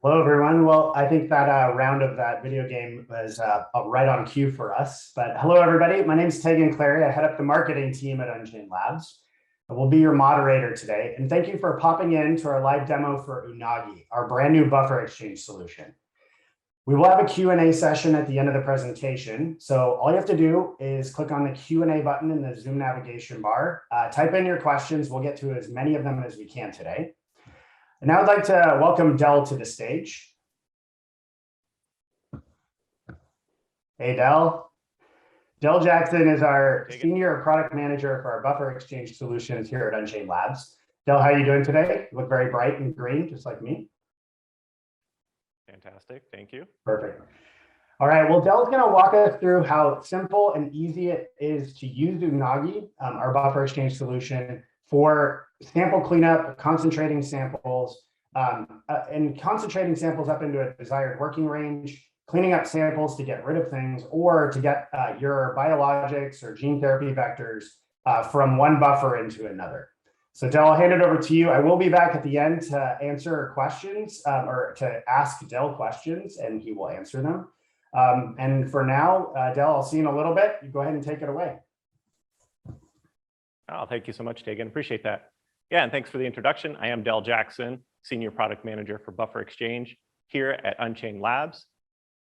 Hello, everyone. Well, I think that round of that video game was right on cue for us. But hello, everybody. My name is Tegan Clary. I head up the marketing team at Unchained Labs. I will be your moderator today. And thank you for popping in to our live demo for Unagi, our brand new buffer exchange solution. We will have a Q&A session at the end of the presentation. So all you have to do is click on the Q&A button in the Zoom navigation bar. Type in your questions. We'll get to as many of them as we can today. And now I'd like to welcome Del to the stage. Hey, Del. Del Jackson is our senior product manager for our buffer exchange solutions here at Unchained Labs. Del, how are you doing today? You look very bright and green, just like me. Fantastic, thank you. Perfect. All right, well, Del's going to walk us through how simple and easy it is to use Unagi, our buffer exchange solution, for sample cleanup, concentrating samples, and concentrating samples up into a desired working range, cleaning up samples to get rid of things, or to get your biologics or gene therapy vectors from one buffer into another. So Del, I'll hand it over to you. I will be back at the end to answer questions or to ask Del questions, and he will answer them. And for now, Del, I'll see you in a little bit. You go ahead and take it away. Oh, thank you so much, Tegan. Appreciate that. Yeah, and thanks for the introduction. I am Del Jackson, Senior Product Manager for Buffer Exchange here at Unchained Labs.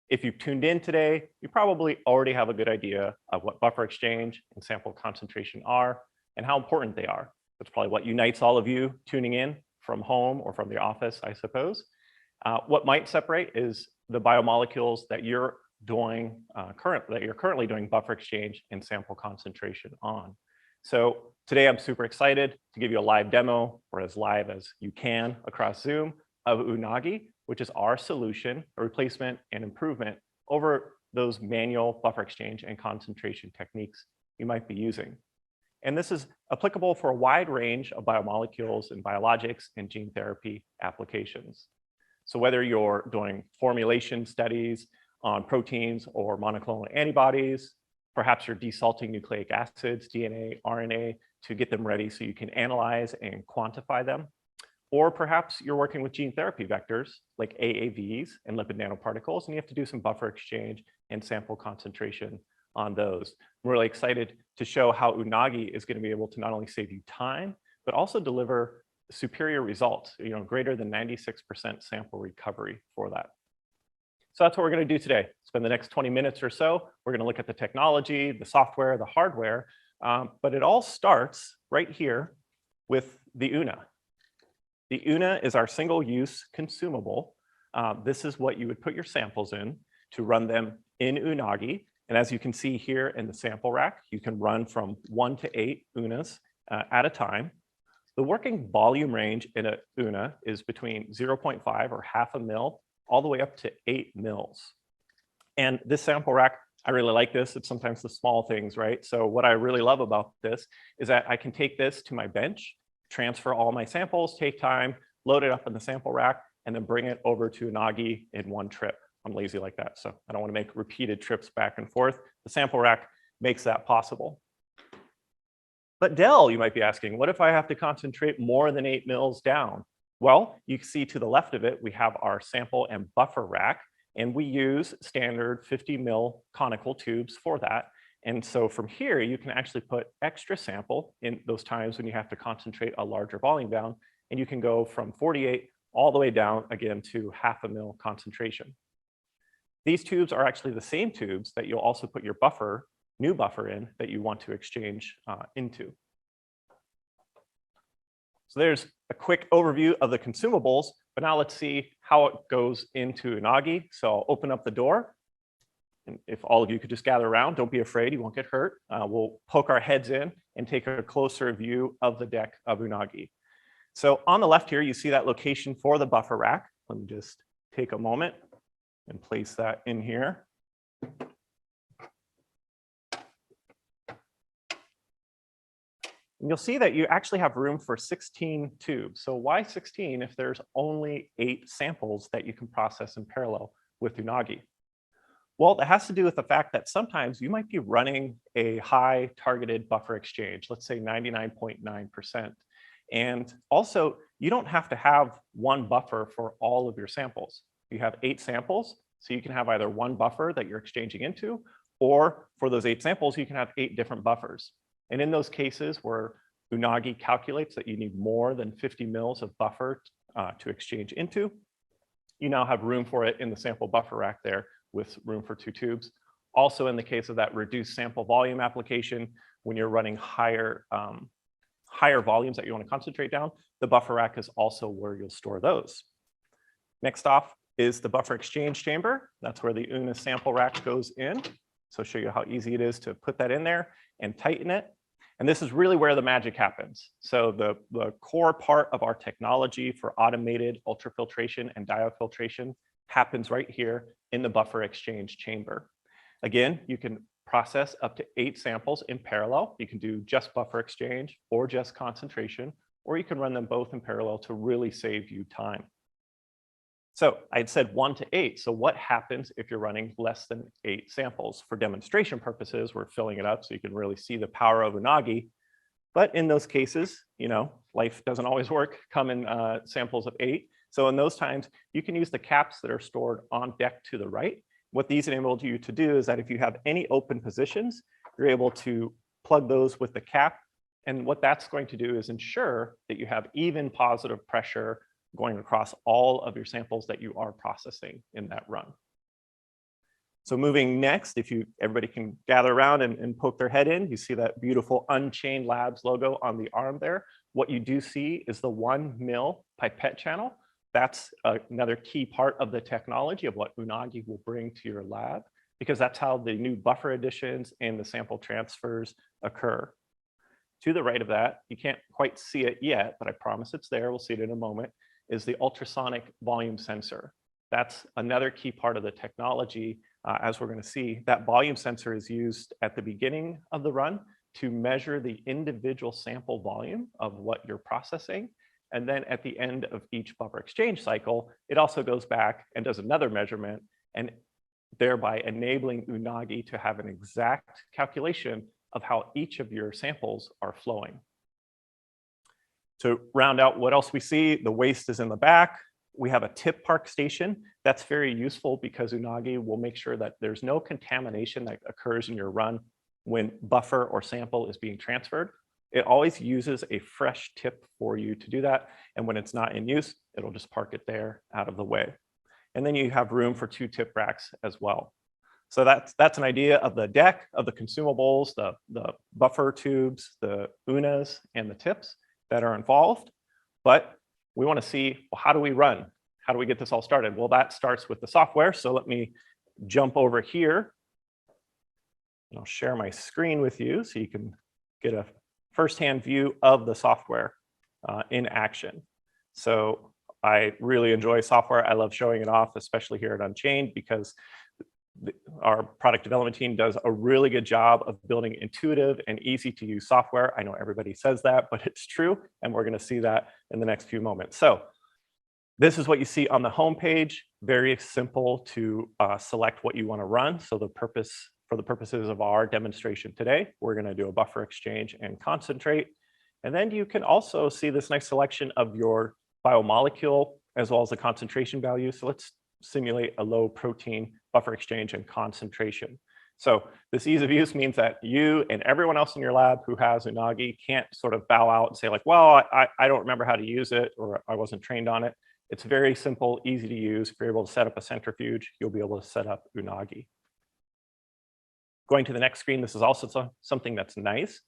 If you've tuned in today, you probably already have a good idea of what buffer exchange and sample concentration are and how important they are. That's probably what unites all of you tuning in from home or from the office, I suppose. What might separate is the biomolecules that you're doing currently doing buffer exchange and sample concentration on. So today I'm super excited to give you a live demo, or as live as you can across Zoom, of Unagi, which is our solution, a replacement and improvement over those manual buffer exchange and concentration techniques you might be using. And this is applicable for a wide range of biomolecules and biologics and gene therapy applications. So whether you're doing formulation studies on proteins or monoclonal antibodies, perhaps you're desalting nucleic acids, DNA, RNA, to get them ready so you can analyze and quantify them. Or perhaps you're working with gene therapy vectors like AAVs and lipid nanoparticles, and you have to do some buffer exchange and sample concentration on those. I'm really excited to show how Unagi is going to be able to not only save you time, but also deliver superior results, greater than 96% sample recovery for that. So that's what we're going to do today. Spend the next 20 minutes or so. We're going to look at the technology, the software, the hardware, but it all starts right here with the Una. The Una is our single-use consumable. This is what you would put your samples in to run them in Unagi. And as you can see here in the sample rack, you can run from 1 to 8 Unas at a time. The working volume range in a Una is between 0.5 or half a mil all the way up to 8 mils. And this sample rack, I really like this. It's sometimes the small things, right? So what I really love about this is that I can take this to my bench, transfer all my samples, take time, load it up in the sample rack, and then bring it over to Unagi in one trip. I'm lazy like that, so I don't want to make repeated trips back and forth. The sample rack makes that possible. But Del, you might be asking, what if I have to concentrate more than 8 mils down? Well, you can see to the left of it, we have our sample and buffer rack, and we use standard 50 mil conical tubes for that. And so from here, you can actually put extra sample in those times when you have to concentrate a larger volume down, and you can go from 48 all the way down again to half a mil concentration. These tubes are actually the same tubes that you'll also put your new buffer in that you want to exchange into. So there's a quick overview of the consumables, but now let's see how it goes into Unagi. So I'll open up the door. And if all of you could just gather around, don't be afraid, you won't get hurt. We'll poke our heads in and take a closer view of the deck of Unagi. So on the left here, you see that location for the buffer rack. Let me just take a moment and place that in here. And you'll see that you actually have room for 16 tubes. So why 16 if there's only 8 samples that you can process in parallel with Unagi? Well, that has to do with the fact that sometimes you might be running a high targeted buffer exchange, let's say 99.9%. And also you don't have to have one buffer for all of your samples. You have 8 samples, so you can have either one buffer that you're exchanging into, or for those 8 samples, you can have 8 different buffers. And in those cases where Unagi calculates that you need more than 50 mils of buffer to exchange into, you now have room for it in the sample buffer rack there with room for 2 tubes. Also, in the case of that reduced sample volume application, when you're running higher volumes that you want to concentrate down, the buffer rack is also where you'll store those. Next off is the buffer exchange chamber. That's where the Una sample rack goes in. So I'll show you how easy it is to put that in there and tighten it. And this is really where the magic happens. So the core part of our technology for automated ultrafiltration and diafiltration happens right here in the buffer exchange chamber. Again, you can process up to 8 samples in parallel. You can do just buffer exchange or just concentration, or you can run them both in parallel to really save you time. So I had said 1 to 8. So what happens if you're running less than 8 samples? For demonstration purposes, we're filling it up so you can really see the power of Unagi. But in those cases, you know, life doesn't always work, come in samples of 8. So in those times, you can use the caps that are stored on deck to the right. What these enable you to do is that if you have any open positions, you're able to plug those with the cap. And what that's going to do is ensure that you have even positive pressure going across all of your samples that you are processing in that run. So moving next, if everybody can gather around and poke their head in, you see that beautiful Unchained Labs logo on the arm there. What you do see is the 1 mil pipette channel. That's another key part of the technology of what Unagi will bring to your lab, because that's how the new buffer additions and the sample transfers occur. To the right of that, you can't quite see it yet, but I promise it's there. We'll see it in a moment, is the ultrasonic volume sensor. That's another key part of the technology. As we're going to see, that volume sensor is used at the beginning of the run to measure the individual sample volume of what you're processing. And then at the end of each buffer exchange cycle, it also goes back and does another measurement, and thereby enabling Unagi to have an exact calculation of how each of your samples are flowing. To round out what else we see, the waste is in the back. We have a tip park station. That's very useful because Unagi will make sure that there's no contamination that occurs in your run when buffer or sample is being transferred. It always uses a fresh tip for you to do that. And when it's not in use, it'll just park it there out of the way. And then you have room for 2 tip racks as well. So that's an idea of the deck, of the consumables, the buffer tubes, the Unas, and the tips that are involved. But we want to see, well, how do we run? How do we get this all started? Well, that starts with the software. So let me jump over here. And I'll share my screen with you so you can get a firsthand view of the software in action. So I really enjoy software. I love showing it off, especially here at Unchained, because our product development team does a really good job of building intuitive and easy to use software. I know everybody says that, but it's true. And we're going to see that in the next few moments. So this is what you see on the home page. Very simple to select what you want to run. So for the purposes of our demonstration today, we're going to do a buffer exchange and concentrate. And then you can also see this nice selection of your biomolecule as well as the concentration value. So let's simulate a low protein buffer exchange and concentration. So this ease of use means that you and everyone else in your lab who has Unagi can't sort of bow out and say like, well, I don't remember how to use it, or I wasn't trained on it. It's very simple, easy to use. If you're able to set up a centrifuge, you'll be able to set up Unagi. Going to the next screen, this is also something that's nice,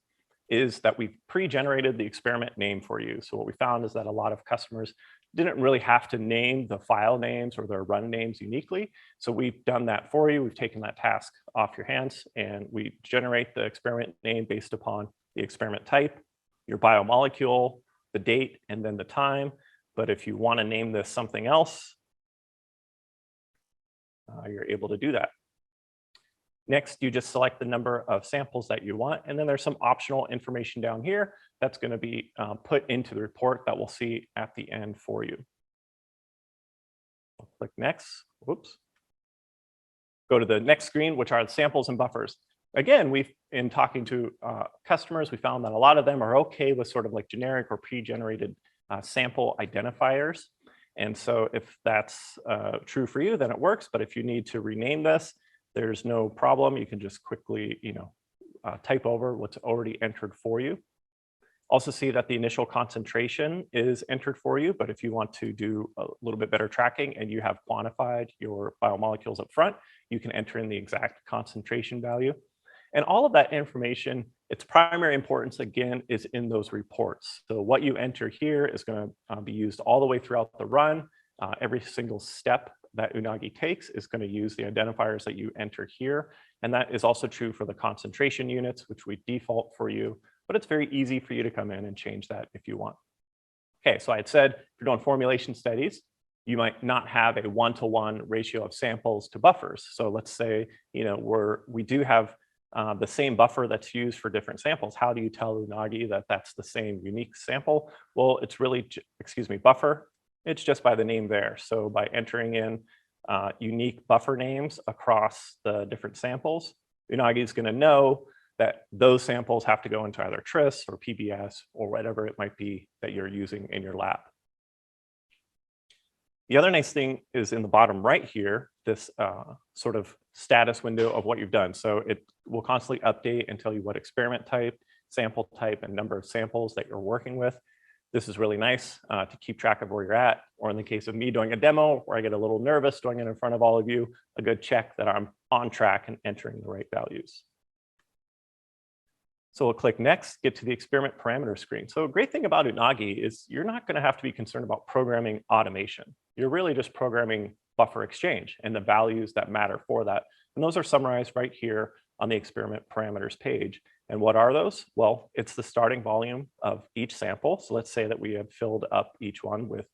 is that we've pre-generated the experiment name for you. So what we found is that a lot of customers didn't really have to name the file names or their run names uniquely. So we've done that for you. We've taken that task off your hands, and we generate the experiment name based upon the experiment type, your biomolecule, the date, and then the time. But if you want to name this something else, you're able to do that. Next, you just select the number of samples that you want, and then there's some optional information down here that's going to be put into the report that we'll see at the end for you. I'll click next. Whoops. Go to the next screen, which are the samples and buffers. Again, in talking to customers, we found that a lot of them are okay with sort of like generic or pre-generated sample identifiers. And so if that's true for you, then it works. But if you need to rename this, there's no problem. You can just quickly, type over what's already entered for you. Also see that the initial concentration is entered for you, but if you want to do a little bit better tracking and you have quantified your biomolecules up front, you can enter in the exact concentration value. And all of that information, its primary importance, again, is in those reports. So what you enter here is going to be used all the way throughout the run. Every single step that Unagi takes is going to use the identifiers that you enter here. And that is also true for the concentration units, which we default for you. But it's very easy for you to come in and change that if you want. Okay, so I had said if you're doing formulation studies, you might not have a one-to-one ratio of samples to buffers. So let's say we do have the same buffer that's used for different samples. How do you tell Unagi that that's the same unique sample? Well, it's really, buffer. It's just by the name there. So by entering in unique buffer names across the different samples, Unagi is going to know that those samples have to go into either TRIS or PBS or whatever it might be that you're using in your lab. The other nice thing is in the bottom right here, this sort of status window of what you've done. So it will constantly update and tell you what experiment type, sample type, and number of samples that you're working with. This is really nice to keep track of where you're at, or in the case of me doing a demo where I get a little nervous doing it in front of all of you, a good check that I'm on track and entering the right values. So we'll click next, get to the experiment parameter screen. So a great thing about Unagi is you're not going to have to be concerned about programming automation. You're really just programming buffer exchange and the values that matter for that. And those are summarized right here on the experiment parameters page. And what are those? Well, it's the starting volume of each sample. So let's say that we have filled up each one with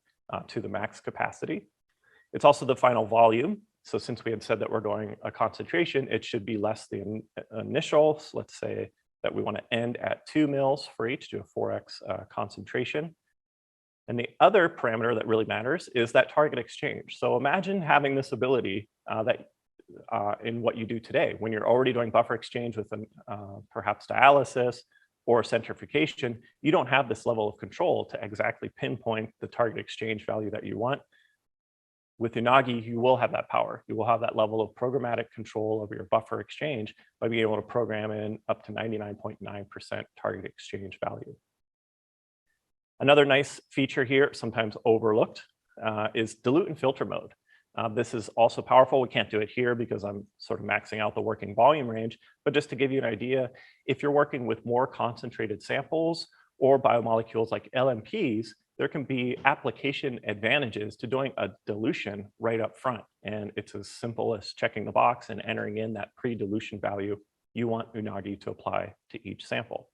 to the max capacity. It's also the final volume. So since we had said that we're doing a concentration, it should be less than initial. So let's say that we want to end at 2 mils for each, do a 4x concentration. And the other parameter that really matters is that target exchange. So imagine having this ability in what you do today, when you're already doing buffer exchange with perhaps dialysis or centrifugation, you don't have this level of control to exactly pinpoint the target exchange value that you want. With Unagi, you will have that power. You will have that level of programmatic control over your buffer exchange by being able to program in up to 99.9% target exchange value. Another nice feature here, sometimes overlooked, is dilute and filter mode. This is also powerful. We can't do it here because I'm sort of maxing out the working volume range, but just to give you an idea, if you're working with more concentrated samples or biomolecules like LNPs, there can be application advantages to doing a dilution right up front. And it's as simple as checking the box and entering in that pre-dilution value you want Unagi to apply to each sample.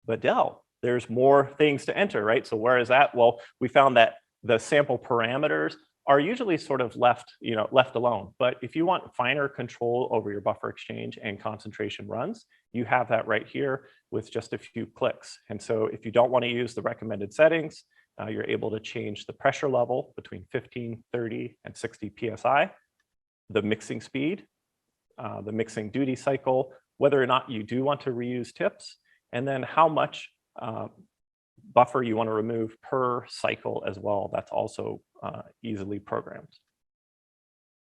But Del, there's more things to enter, right? So where is that? Well, we found that the sample parameters are usually sort of left alone. But if you want finer control over your buffer exchange and concentration runs, you have that right here with just a few clicks. And so if you don't want to use the recommended settings, you're able to change the pressure level between 15, 30, and 60 PSI, the mixing speed, the mixing duty cycle, whether or not you do want to reuse tips, and then how much buffer you want to remove per cycle as well. That's also easily programmed.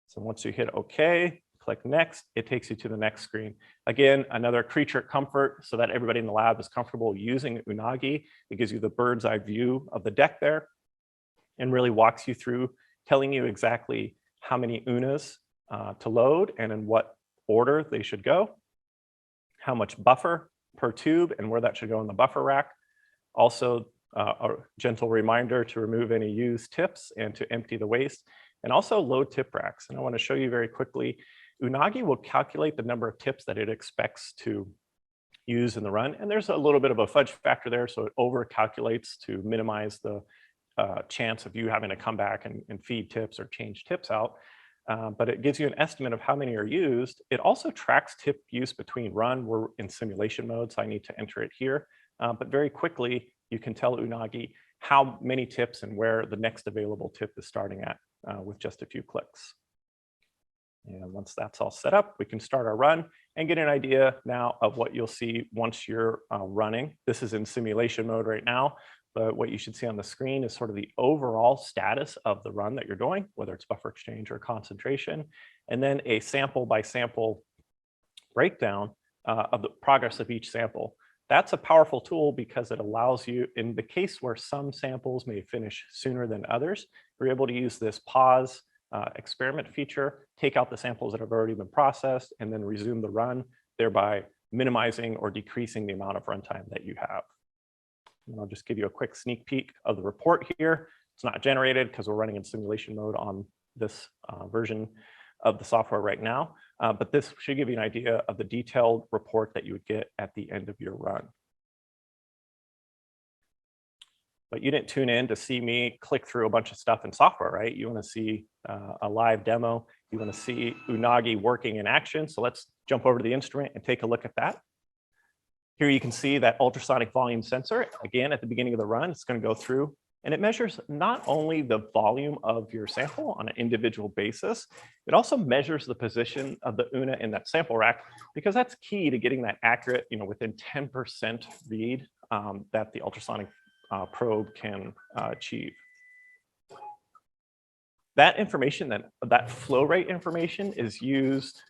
So once you hit OK, click next, it takes you to the next screen. Again, another creature comfort so that everybody in the lab is comfortable using Unagi. It gives you the bird's eye view of the deck there and really walks you through telling you exactly how many UNAs to load and in what order they should go, how much buffer per tube and where that should go in the buffer rack. Also, a gentle reminder to remove any used tips and to empty the waste, and also load tip racks. And I want to show you very quickly, Unagi will calculate the number of tips that it expects to use in the run. And there's a little bit of a fudge factor there, so it over calculates to minimize the chance of you having to come back and feed tips or change tips out. But it gives you an estimate of how many are used. It also tracks tip use between run. We're in simulation mode, so I need to enter it here. But very quickly, you can tell Unagi how many tips and where the next available tip is starting at with just a few clicks. And once that's all set up, we can start our run and get an idea now of what you'll see once you're running. This is in simulation mode right now, but what you should see on the screen is sort of the overall status of the run that you're doing, whether it's buffer exchange or concentration, and then a sample by sample breakdown of the progress of each sample. That's a powerful tool because it allows you, in the case where some samples may finish sooner than others, you're able to use this pause experiment feature, take out the samples that have already been processed, and then resume the run, thereby minimizing or decreasing the amount of runtime that you have. And I'll just give you a quick sneak peek of the report here. It's not generated because we're running in simulation mode on this version of the software right now, but this should give you an idea of the detailed report that you would get at the end of your run. But you didn't tune in to see me click through a bunch of stuff in software, right? You want to see a live demo. You want to see Unagi working in action. So let's jump over to the instrument and take a look at that. Here you can see that ultrasonic volume sensor. Again, at the beginning of the run, it's going to go through and it measures not only the volume of your sample on an individual basis, it also measures the position of the Una in that sample rack, because that's key to getting that accurate, within 10% read that the ultrasonic probe can achieve. That information, that flow rate information, is used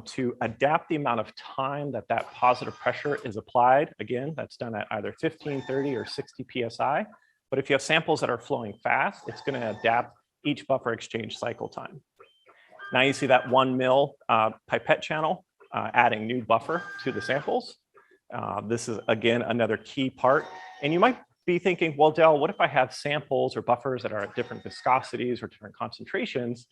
to adapt the amount of time that positive pressure is applied. Again, that's done at either 15, 30, or 60 PSI. But if you have samples that are flowing fast, it's going to adapt each buffer exchange cycle time. Now you see that 1 mil pipette channel adding new buffer to the samples. This is, again, another key part. And you might be thinking, well, Del, what if I have samples or buffers that are at different viscosities or different concentrations?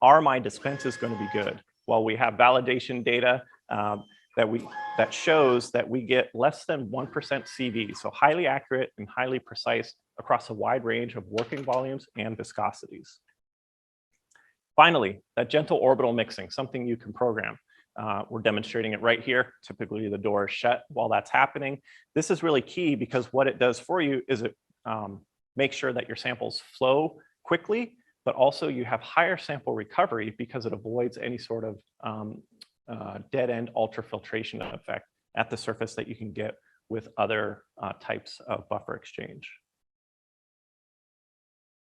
Are my dispenses going to be good? Well, we have validation data that shows that we get less than 1% CV, so highly accurate and highly precise across a wide range of working volumes and viscosities. Finally, that gentle orbital mixing, something you can program. We're demonstrating it right here. Typically, the door is shut while that's happening. This is really key because what it does for you is it makes sure that your samples flow quickly, but also you have higher sample recovery because it avoids any sort of dead-end ultrafiltration effect at the surface that you can get with other types of buffer exchange.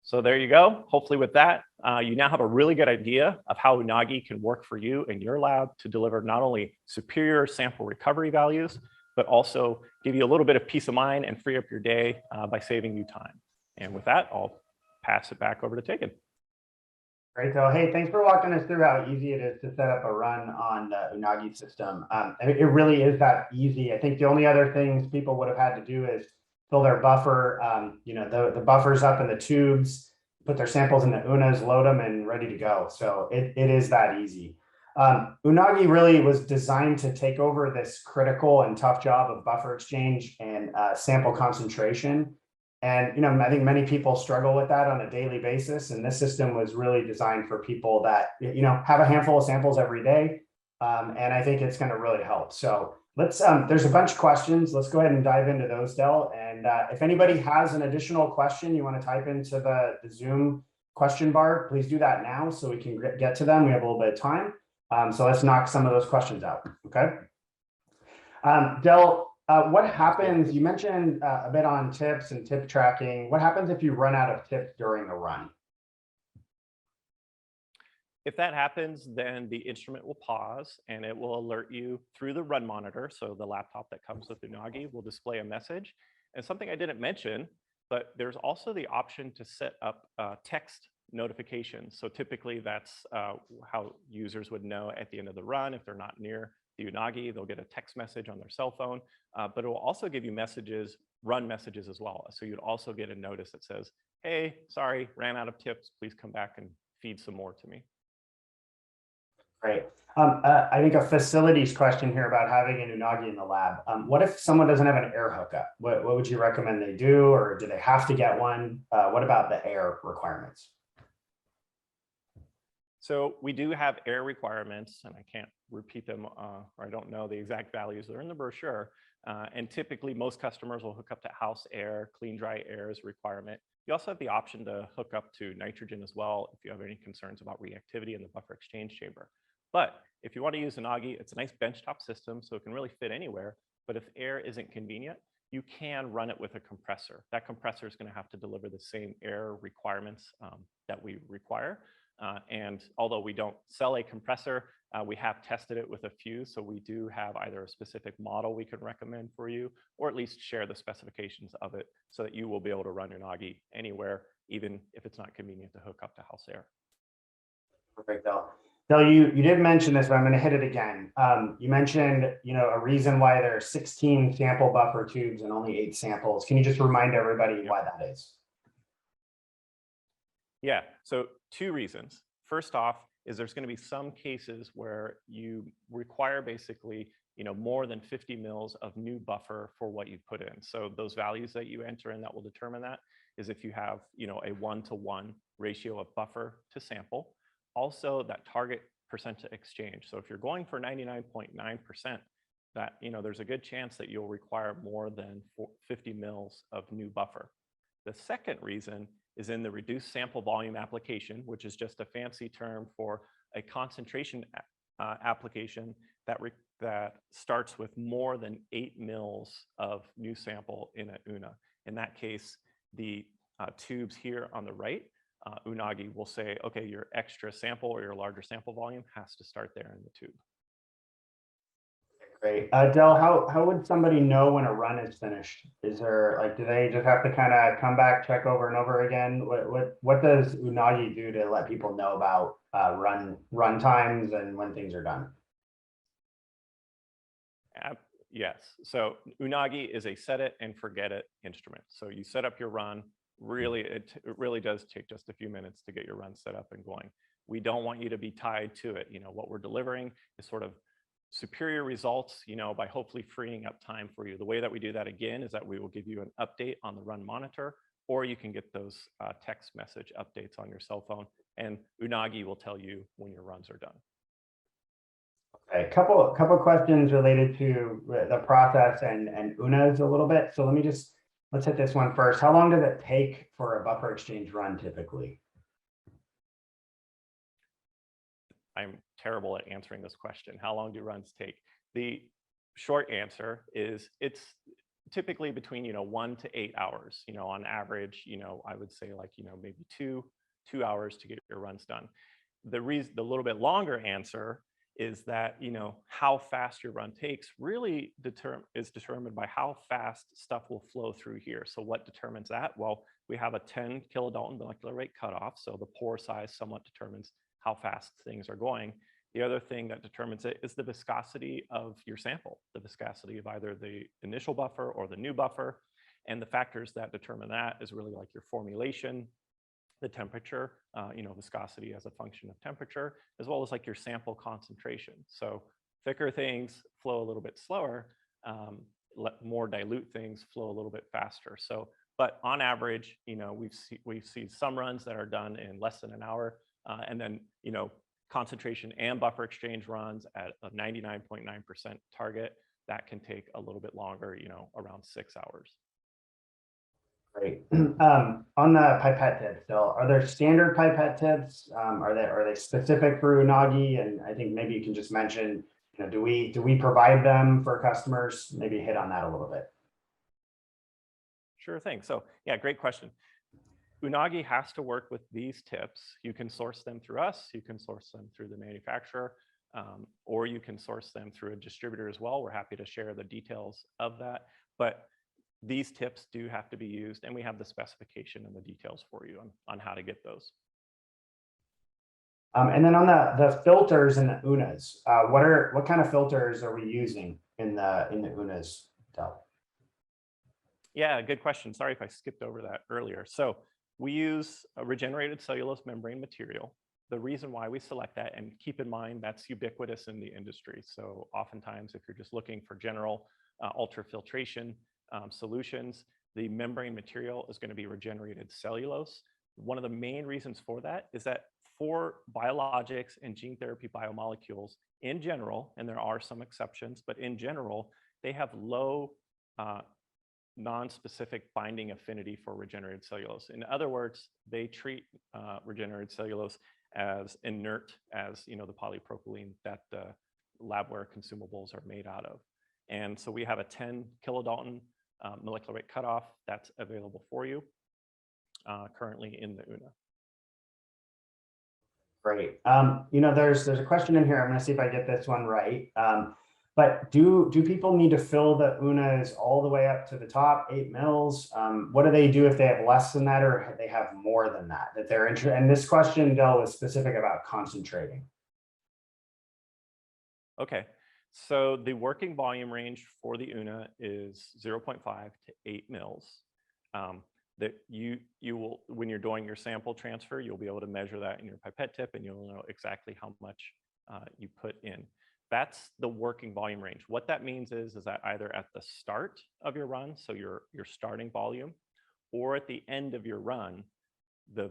So there you go. Hopefully with that, you now have a really good idea of how Unagi can work for you in your lab to deliver not only superior sample recovery values, but also give you a little bit of peace of mind and free up your day by saving you time. And with that, I'll pass it back over to Tegan. Great. So, hey, thanks for walking us through how easy it is to set up a run on the Unagi system. It really is that easy. I think the only other things people would have had to do is fill their buffer, the buffers up in the tubes, put their samples in the Unas, load them, and ready to go. So it is that easy. Unagi really was designed to take over this critical and tough job of buffer exchange and sample concentration. And I think many people struggle with that on a daily basis. And this system was really designed for people that have a handful of samples every day. And I think it's going to really help. So let's there's a bunch of questions. Let's go ahead and dive into those, Del. And if anybody has an additional question you want to type into the Zoom question bar, please do that now so we can get to them. We have a little bit of time. So let's knock some of those questions out. Okay. Del, what happens? You mentioned a bit on tips and tip tracking. What happens if you run out of tips during the run? If that happens, then the instrument will pause and it will alert you through the run monitor. So the laptop that comes with Unagi will display a message. And something I didn't mention, but there's also the option to set up text notifications. So typically that's how users would know at the end of the run. If they're not near the Unagi, they'll get a text message on their cell phone, but it will also give you messages, run messages as well. So you'd also get a notice that says, hey, sorry, ran out of tips. Please come back and feed some more to me. Great. I think a facilities question here about having an Unagi in the lab. What if someone doesn't have an air hookup? What would you recommend they do, or do they have to get one? What about the air requirements? So we do have air requirements, and I can't repeat them, or I don't know the exact values. They're in the brochure. And typically, most customers will hook up to house air. Clean, dry air is a requirement. You also have the option to hook up to nitrogen as well if you have any concerns about reactivity in the buffer exchange chamber. But if you want to use Unagi, it's a nice benchtop system, so it can really fit anywhere. But if air isn't convenient, you can run it with a compressor. That compressor is going to have to deliver the same air requirements that we require. And although we don't sell a compressor, we have tested it with a few. So we do have either a specific model we could recommend for you, or at least share the specifications of it so that you will be able to run Unagi anywhere, even if it's not convenient to hook up to house air. Perfect, Del. Del, you did mention this, but I'm going to hit it again. You mentioned, a reason why there are 16 sample buffer tubes and only 8 samples. Can you just remind everybody why that is? Yeah, so 2 reasons. First off is there's going to be some cases where you require basically, more than 50 mils of new buffer for what you put in. So those values that you enter in that will determine that is if you have, a 1-to-1 ratio of buffer to sample. Also, that target percent to exchange. So if you're going for 99.9%, that there's a good chance that you'll require more than 50 mils of new buffer. The second reason is in the reduced sample volume application, which is just a fancy term for a concentration application that starts with more than 8 mils of new sample in an UNA. In that case, the tubes here on the right, Unagi will say, okay, your extra sample or your larger sample volume has to start there in the tube. Great. Del, how would somebody know when a run is finished? Is there do they just have to kind of come back, check over and over again? What does Unagi do to let people know about run times and when things are done? Yes. So Unagi is a set it and forget it instrument. So you set up your run. Really, it really does take just a few minutes to get your run set up and going. We don't want you to be tied to it. What we're delivering is sort of superior results, by hopefully freeing up time for you. The way that we do that again is that we will give you an update on the run monitor, or you can get those text message updates on your cell phone, and Unagi will tell you when your runs are done. Okay, a couple questions related to the process and UNAs a little bit. So let's hit this one first. How long does it take for a buffer exchange run typically? I'm terrible at answering this question. How long do runs take? The short answer is it's typically between 1 to 8 hours. On average, I would say maybe two hours to get your runs done. The little bit longer answer is that how fast your run takes really is determined by how fast stuff will flow through here. So what determines that? Well, we have a 10 kilodalton molecular rate cutoff, so the pore size somewhat determines how fast things are going. The other thing that determines it is the viscosity of your sample, the viscosity of either the initial buffer or the new buffer. And the factors that determine that is really like your formulation, the temperature, viscosity as a function of temperature, as well as like your sample concentration. So thicker things flow a little bit slower, let more dilute things flow a little bit faster. So, but on average, we've seen some runs that are done in less than an hour, and then concentration and buffer exchange runs at a 99.9% target that can take a little bit longer, around 6 hours. Great. On the pipette tips, Bill, are there standard pipette tips? Are they specific for Unagi? And I think maybe you can just mention, do we provide them for customers? Maybe hit on that a little bit. Sure thing. So yeah, great question. Unagi has to work with these tips. You can source them through us. You can source them through the manufacturer, or you can source them through a distributor as well. We're happy to share the details of that. But these tips do have to be used, and we have the specification and the details for you on how to get those. And then on the filters and the UNAs, what kind of filters are we using in the UNAs, Del? Yeah, good question. Sorry if I skipped over that earlier. So we use a regenerated cellulose membrane material. The reason why we select that, and keep in mind that's ubiquitous in the industry. So oftentimes, if you're just looking for general ultrafiltration solutions, the membrane material is going to be regenerated cellulose. One of the main reasons for that is that for biologics and gene therapy biomolecules in general, and there are some exceptions, but in general, they have low non-specific binding affinity for regenerated cellulose. In other words, they treat regenerated cellulose as inert as the polypropylene that labware consumables are made out of. And so we have a 10 kilodalton molecular weight cutoff that's available for you currently in the Una. Great. There's a question in here. I'm going to see if I get this one right. But do people need to fill the Unas all the way up to the top, 8 mils? What do they do if they have less than that, or they have more than that? That they're interested. And this question, Del, was specific about concentrating. Okay, so the working volume range for the Una is 0.5 to 8 mils. That you will, when you're doing your sample transfer, you'll be able to measure that in your pipette tip, and you'll know exactly how much you put in. That's the working volume range. What that means is that either at the start of your run, so your starting volume, or at the end of your run, the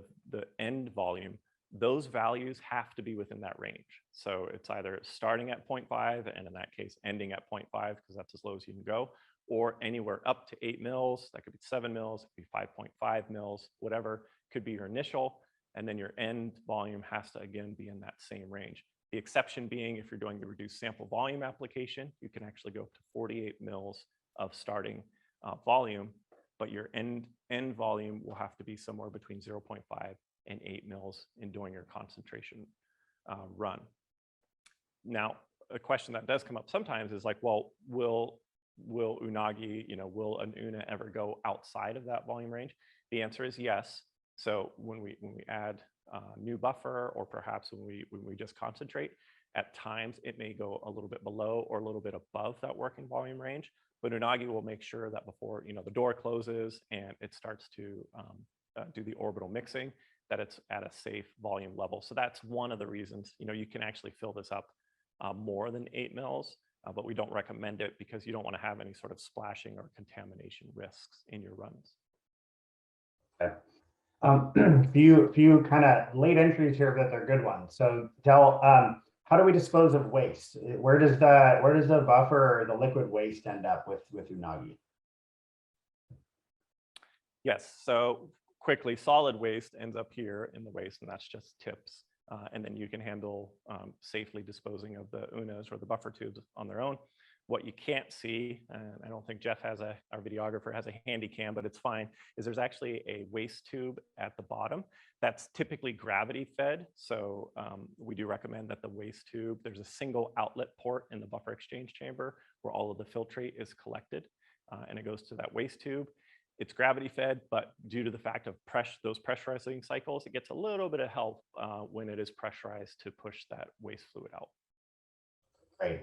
end volume, those values have to be within that range. So it's either starting at 0.5, and in that case, ending at 0.5, because that's as low as you can go, or anywhere up to 8 mils. That could be 7 mils, it could be 5.5 mils, whatever could be your initial, and then your end volume has to, again, be in that same range. The exception being, if you're doing the reduced sample volume application, you can actually go up to 48 mils of starting volume, but your end volume will have to be somewhere between 0.5 and 8 mils in doing your concentration run. Now, a question that does come up sometimes is like, well, will Unagi, will an Una ever go outside of that volume range? The answer is yes. So when we add new buffer, or perhaps when we just concentrate, at times it may go a little bit below or a little bit above that working volume range. But Unagi will make sure that before the door closes and it starts to do the orbital mixing, that it's at a safe volume level. So that's one of the reasons you can actually fill this up more than 8 mils, but we don't recommend it because you don't want to have any sort of splashing or contamination risks in your runs. Okay. Few kind of late entries here, but they're good ones. So Del, how do we dispose of waste? Where does the buffer or the liquid waste end up with Unagi? Yes. So quickly, solid waste ends up here in the waste, and that's just tips. And then you can handle safely disposing of the Unas or the buffer tubes on their own. What you can't see, and I don't think Jeff our videographer has a handy cam, but it's fine, is there's actually a waste tube at the bottom that's typically gravity fed. So we do recommend that the waste tube, there's a single outlet port in the buffer exchange chamber where all of the filtrate is collected, and it goes to that waste tube. It's gravity fed, but due to the fact of those pressurizing cycles, it gets a little bit of help when it is pressurized to push that waste fluid out. Great.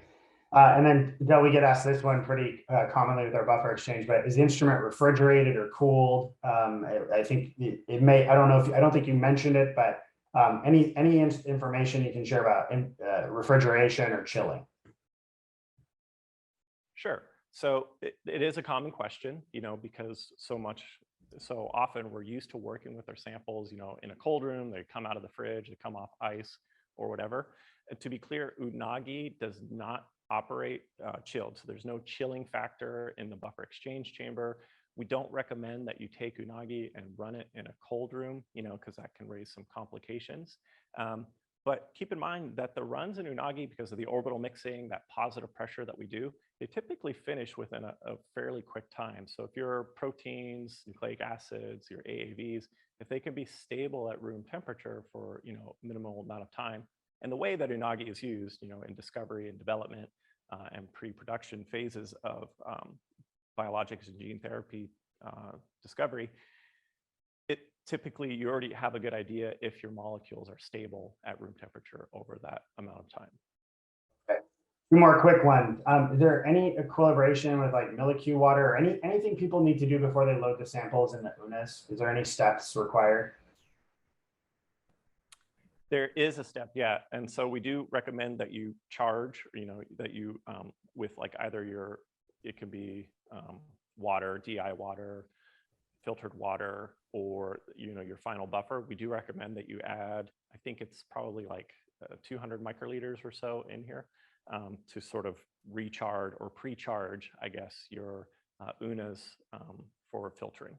And then Del, we get asked this one pretty commonly with our buffer exchange, but is the instrument refrigerated or cooled? I think it may, I don't think you mentioned it, but any information you can share about refrigeration or chilling? Sure. So it is a common question, because so often we're used to working with our samples, in a cold room, they come out of the fridge, they come off ice or whatever. And to be clear, Unagi does not operate chilled. So there's no chilling factor in the buffer exchange chamber. We don't recommend that you take Unagi and run it in a cold room, because that can raise some complications. But keep in mind that the runs in Unagi, because of the orbital mixing, that positive pressure that we do, they typically finish within a fairly quick time. So if your proteins, nucleic acids, your AAVs, if they can be stable at room temperature for minimal amount of time, and the way that Unagi is used, in discovery and development and pre-production phases of biologics and gene therapy discovery, typically you already have a good idea if your molecules are stable at room temperature over that amount of time. Okay. Two more quick ones. Is there any equilibration with like milliQ water or anything people need to do before they load the samples in the Unas? Is there any steps required? There is a step, yeah. And so we do recommend that you charge, that you with like either it could be water, DI water, filtered water, or your final buffer. We do recommend that you add, I think it's probably like 200 microliters or so in here to sort of recharge or pre-charge, I guess, your Unas for filtering.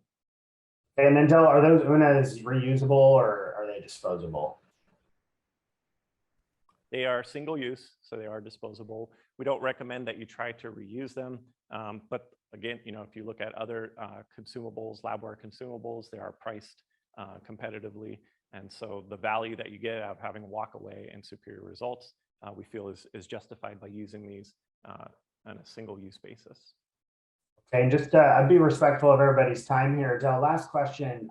And then Del, are those Unas reusable or are they disposable? They are single use, so they are disposable. We don't recommend that you try to reuse them. But again, if you look at other consumables, labware consumables, they are priced competitively. And so the value that you get out of having walk away and superior results, we feel is justified by using these on a single use basis. Okay, and just I'd be respectful of everybody's time here. Del, last question.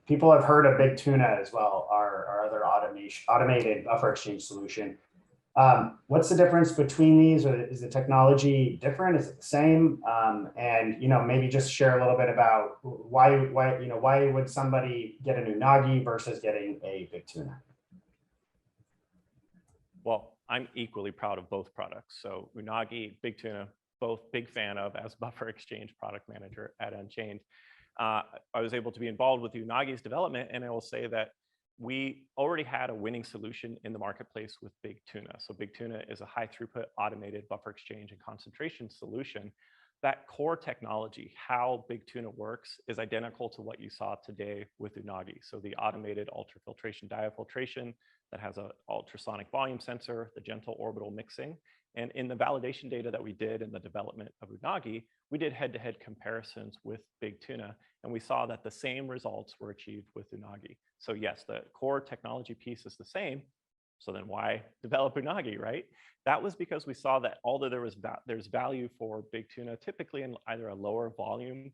People have heard of Big Tuna as well, our other automated buffer exchange solution. What's the difference between these? Or is the technology different? Is it the same? And maybe just share a little bit about why would somebody get an Unagi versus getting a Big Tuna? Well, I'm equally proud of both products. So Unagi, Big Tuna, both big fan of as buffer exchange product manager at Unchained. I was able to be involved with Unagi's development, and I will say that we already had a winning solution in the marketplace with Big Tuna. So Big Tuna is a high throughput automated buffer exchange and concentration solution. That core technology, how Big Tuna works, is identical to what you saw today with Unagi. So the automated ultrafiltration diafiltration that has an ultrasonic volume sensor, the gentle orbital mixing. And in the validation data that we did in the development of Unagi, we did head-to-head comparisons with Big Tuna, and we saw that the same results were achieved with Unagi. So yes, the core technology piece is the same. So then why develop Unagi, right? That was because we saw that although there's value for Big Tuna, typically in either a lower volume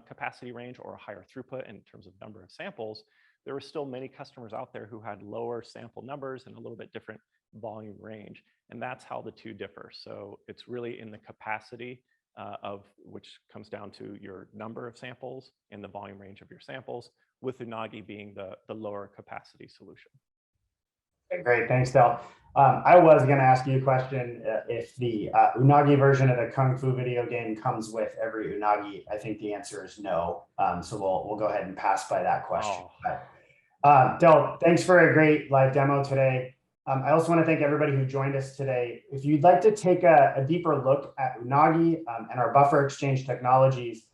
capacity range or a higher throughput in terms of number of samples, there were still many customers out there who had lower sample numbers and a little bit different volume range. And that's how the two differ. So it's really in the capacity of which comes down to your number of samples and the volume range of your samples, with Unagi being the lower capacity solution. Okay, great, thanks, Del. I was going to ask you a question if the Unagi version of the Kung Fu video game comes with every Unagi. I think the answer is no. So we'll go ahead and pass by that question. Oh. Del, thanks for a great live demo today. I also want to thank everybody who joined us today. If you'd like to take a deeper look at Unagi and our buffer exchange technologies,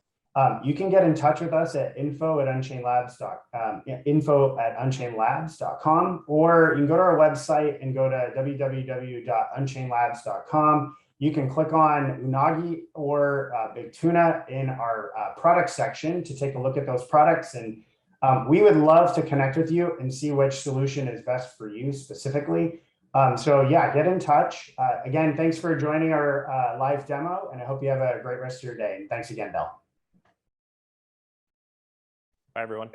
you can get in touch with us at info@unchainedlabs.com, or you can go to our website and go to www.unchainedlabs.com. You can click on Unagi or Big Tuna in our product section to take a look at those products. And we would love to connect with you and see which solution is best for you specifically. So yeah, get in touch. Again, thanks for joining our live demo, and I hope you have a great rest of your day. And thanks again, Del. Bye, everyone.